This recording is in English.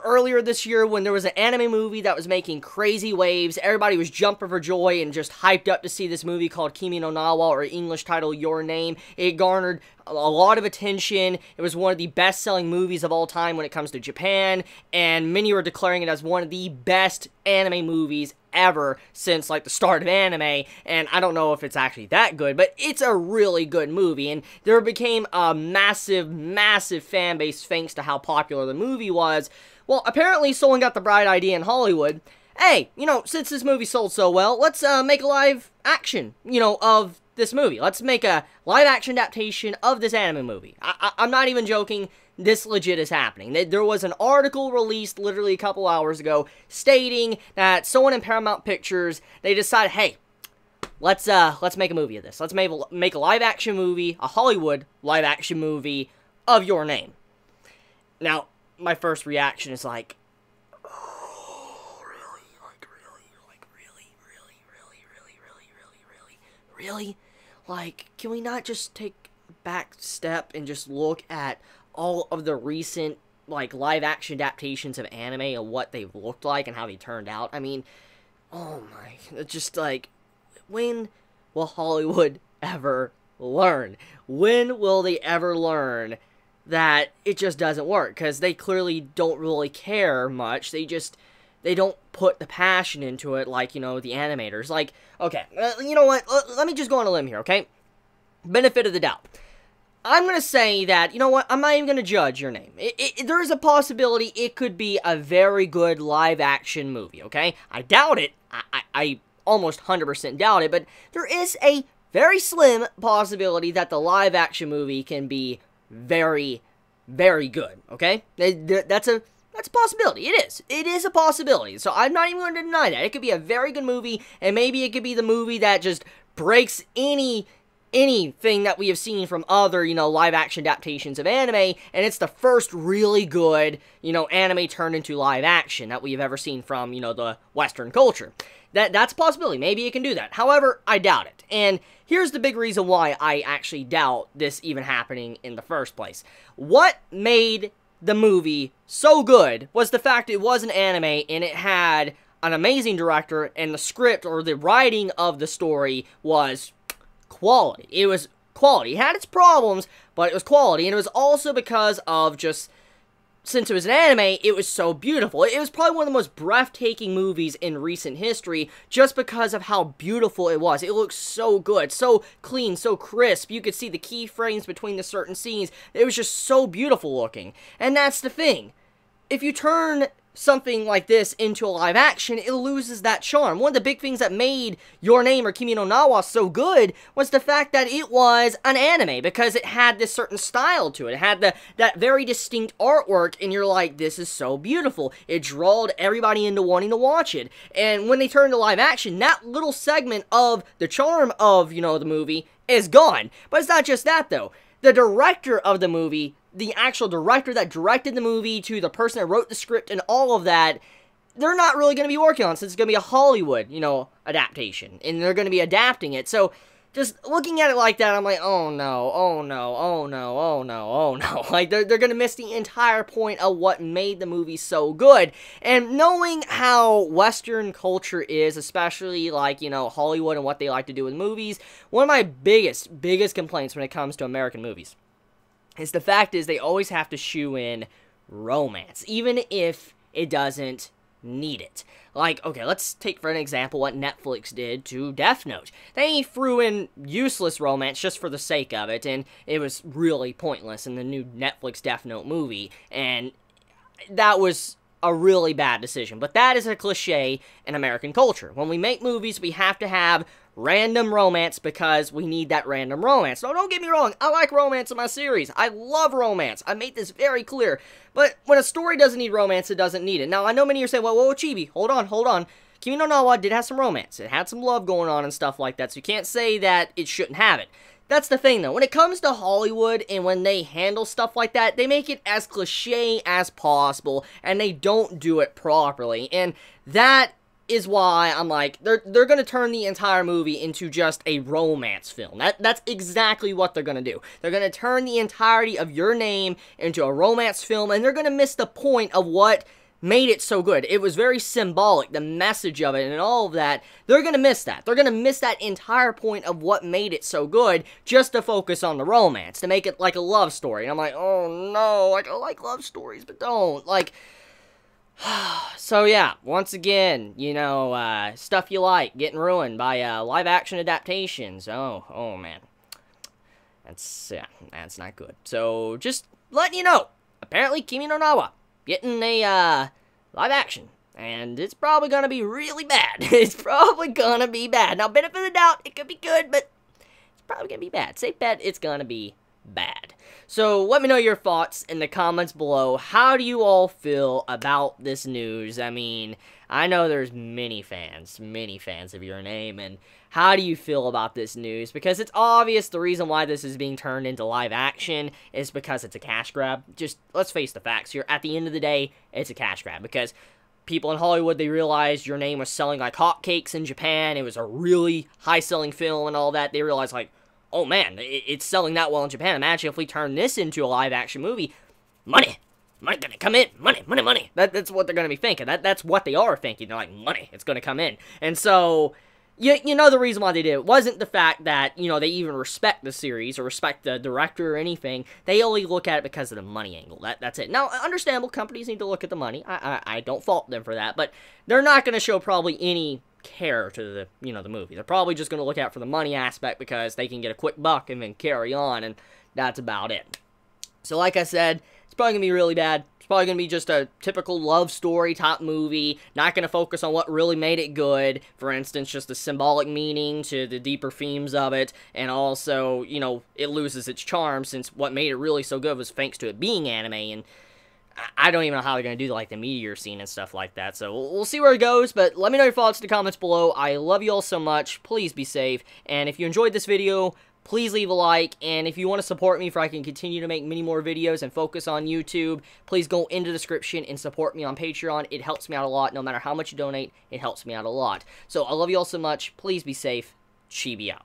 earlier this year when there was an anime movie that was making crazy waves. Everybody was jumping for joy and just hyped up to see this movie called Kimi no Nawa, or English title, Your Name. It garnered a lot of attention. It was one of the best-selling movies of all time when it comes to Japan, and many were declaring it as one of the best anime movies ever since, like, the start of anime. And I don't know if it's actually that good, but it's a really good movie, and there became a massive, massive fan base thanks to how popular the movie was. Well, apparently someone got the bright idea in Hollywood. Hey, you know, since this movie sold so well, let's make a live action, you know, of this movie. Let's make a live-action adaptation of this anime movie. I'm not even joking. This legit is happening. There was an article released literally a couple hours ago stating that someone in Paramount Pictures, they decided, hey, let's make a movie of this. Let's make a live-action movie, a Hollywood live-action movie of Your Name. Now, my first reaction is like, oh, really? Like, really? Like, really? Like, can we not just take a back step and just look at all of the recent, like, live-action adaptations of anime and what they've looked like and how they turned out? I mean, oh my, it's just like, when will Hollywood ever learn? When will they ever learn that it just doesn't work? Because they clearly don't really care much. They don't put the passion into it like, you know, the animators. Like, okay, you know what, let me just go on a limb here, okay? Benefit of the doubt. I'm going to say that, you know what, I'm not even going to judge Your Name. There is a possibility it could be a very good live-action movie, okay? I doubt it. I almost 100% doubt it, but there is a very slim possibility that the live-action movie can be very, very good, okay? That's a possibility. It is a possibility. So I'm not even going to deny that. It could be a very good movie, and maybe it could be the movie that just breaks anything that we have seen from other, you know, live-action adaptations of anime, and it's the first really good, you know, anime turned into live-action that we've ever seen from, you know, the Western culture. That's a possibility. Maybe it can do that. However, I doubt it. And here's the big reason why I actually doubt this even happening in the first place. What made the movie so good was the fact it was an anime and it had an amazing director, and the script or the writing of the story was quality. It was quality. It had its problems, but it was quality, and it was also because of just, since it was an anime, it was so beautiful. It was probably one of the most breathtaking movies in recent history, just because of how beautiful it was. It looked so good, so clean, so crisp. You could see the keyframes between the certain scenes. It was just so beautiful looking. And that's the thing. If you turn something like this into a live action, it loses that charm. One of the big things that made Your Name or Kimi no Nawa so good was the fact that it was an anime, because it had this certain style to it. It had that very distinct artwork, and you're like, this is so beautiful. It drawed everybody into wanting to watch it. And when they turned to live action, that little segment of the charm of, you know, the movie is gone. But it's not just that, though. The director of the movie, the actual director that directed the movie, to the person that wrote the script and all of that, they're not really going to be working on it, since it's going to be a Hollywood, you know, adaptation, and they're going to be adapting it. So, just looking at it like that, I'm like, oh no, oh no, oh no, oh no, oh no. Like, they're going to miss the entire point of what made the movie so good. And knowing how Western culture is, especially, like, you know, Hollywood and what they like to do with movies, one of my biggest complaints when it comes to American movies is the fact is they always have to shoe in romance, even if it doesn't need it. Like, okay, let's take for an example what Netflix did to Death Note. They threw in useless romance just for the sake of it, and it was really pointless in the new Netflix Death Note movie, and that was a really bad decision. But that is a cliche in American culture. When we make movies, we have to have random romance because we need that random romance. No, don't get me wrong, I like romance in my series. I love romance. I made this very clear. But when a story doesn't need romance, it doesn't need it. Now, I know many of you are saying, well, Chibi, hold on. Kimi no Nawa did have some romance. It had some love going on and stuff like that, so you can't say that it shouldn't have it. That's the thing, though. When it comes to Hollywood and when they handle stuff like that, they make it as cliche as possible, and they don't do it properly. And that is why I'm like, they're going to turn the entire movie into just a romance film. That's exactly what they're going to do. They're going to turn the entirety of Your Name into a romance film, and they're going to miss the point of what made it so good. It was very symbolic, the message of it and all of that. They're going to miss that. They're going to miss that entire point of what made it so good just to focus on the romance, to make it like a love story. And I'm like, oh no, like, I like love stories, but don't. Like, so yeah, once again, you know, stuff you like getting ruined by live action adaptations. Oh man. That's not good. So, just letting you know, apparently Kimi no Na wa getting a live action, and it's probably gonna be really bad. It's probably gonna be bad. Now, benefit of the doubt, it could be good, but it's probably gonna be bad. Safe bet, it's gonna be bad. So, let me know your thoughts in the comments below. How do you all feel about this news? I mean, I know there's many fans of your name, and how do you feel about this news? Because it's obvious the reason why this is being turned into live action is because it's a cash grab. Just, let's face the facts here. At the end of the day, it's a cash grab, because people in Hollywood, they realized your name was selling like hotcakes in Japan. It was a really high-selling film and all that. They realized, like, oh man, it's selling that well in Japan. Imagine if we turn this into a live-action movie. Money gonna come in. Money. That's what they're gonna be thinking. That's what they are thinking. They're like, money, it's gonna come in. And so, you know the reason why they did it wasn't the fact that, you know, they even respect the series or respect the director or anything. They only look at it because of the money angle. That's it. Now, understandable, companies need to look at the money. I don't fault them for that, but they're not gonna show probably any care to the, you know, the movie. They're probably just going to look out for the money aspect because they can get a quick buck and then carry on, and that's about it. So like I said, it's probably going to be really bad. It's probably going to be just a typical love story type movie, not going to focus on what really made it good. For instance, just the symbolic meaning to the deeper themes of it, and also, you know, it loses its charm since what made it really so good was thanks to it being anime, and I don't even know how they're going to do, like, the meteor scene and stuff like that. So, we'll see where it goes, but let me know your thoughts in the comments below. I love you all so much. Please be safe. And if you enjoyed this video, please leave a like. And if you want to support me for I can continue to make many more videos and focus on YouTube, please go into the description and support me on Patreon. It helps me out a lot. No matter how much you donate, it helps me out a lot. So, I love you all so much. Please be safe. Chibi out.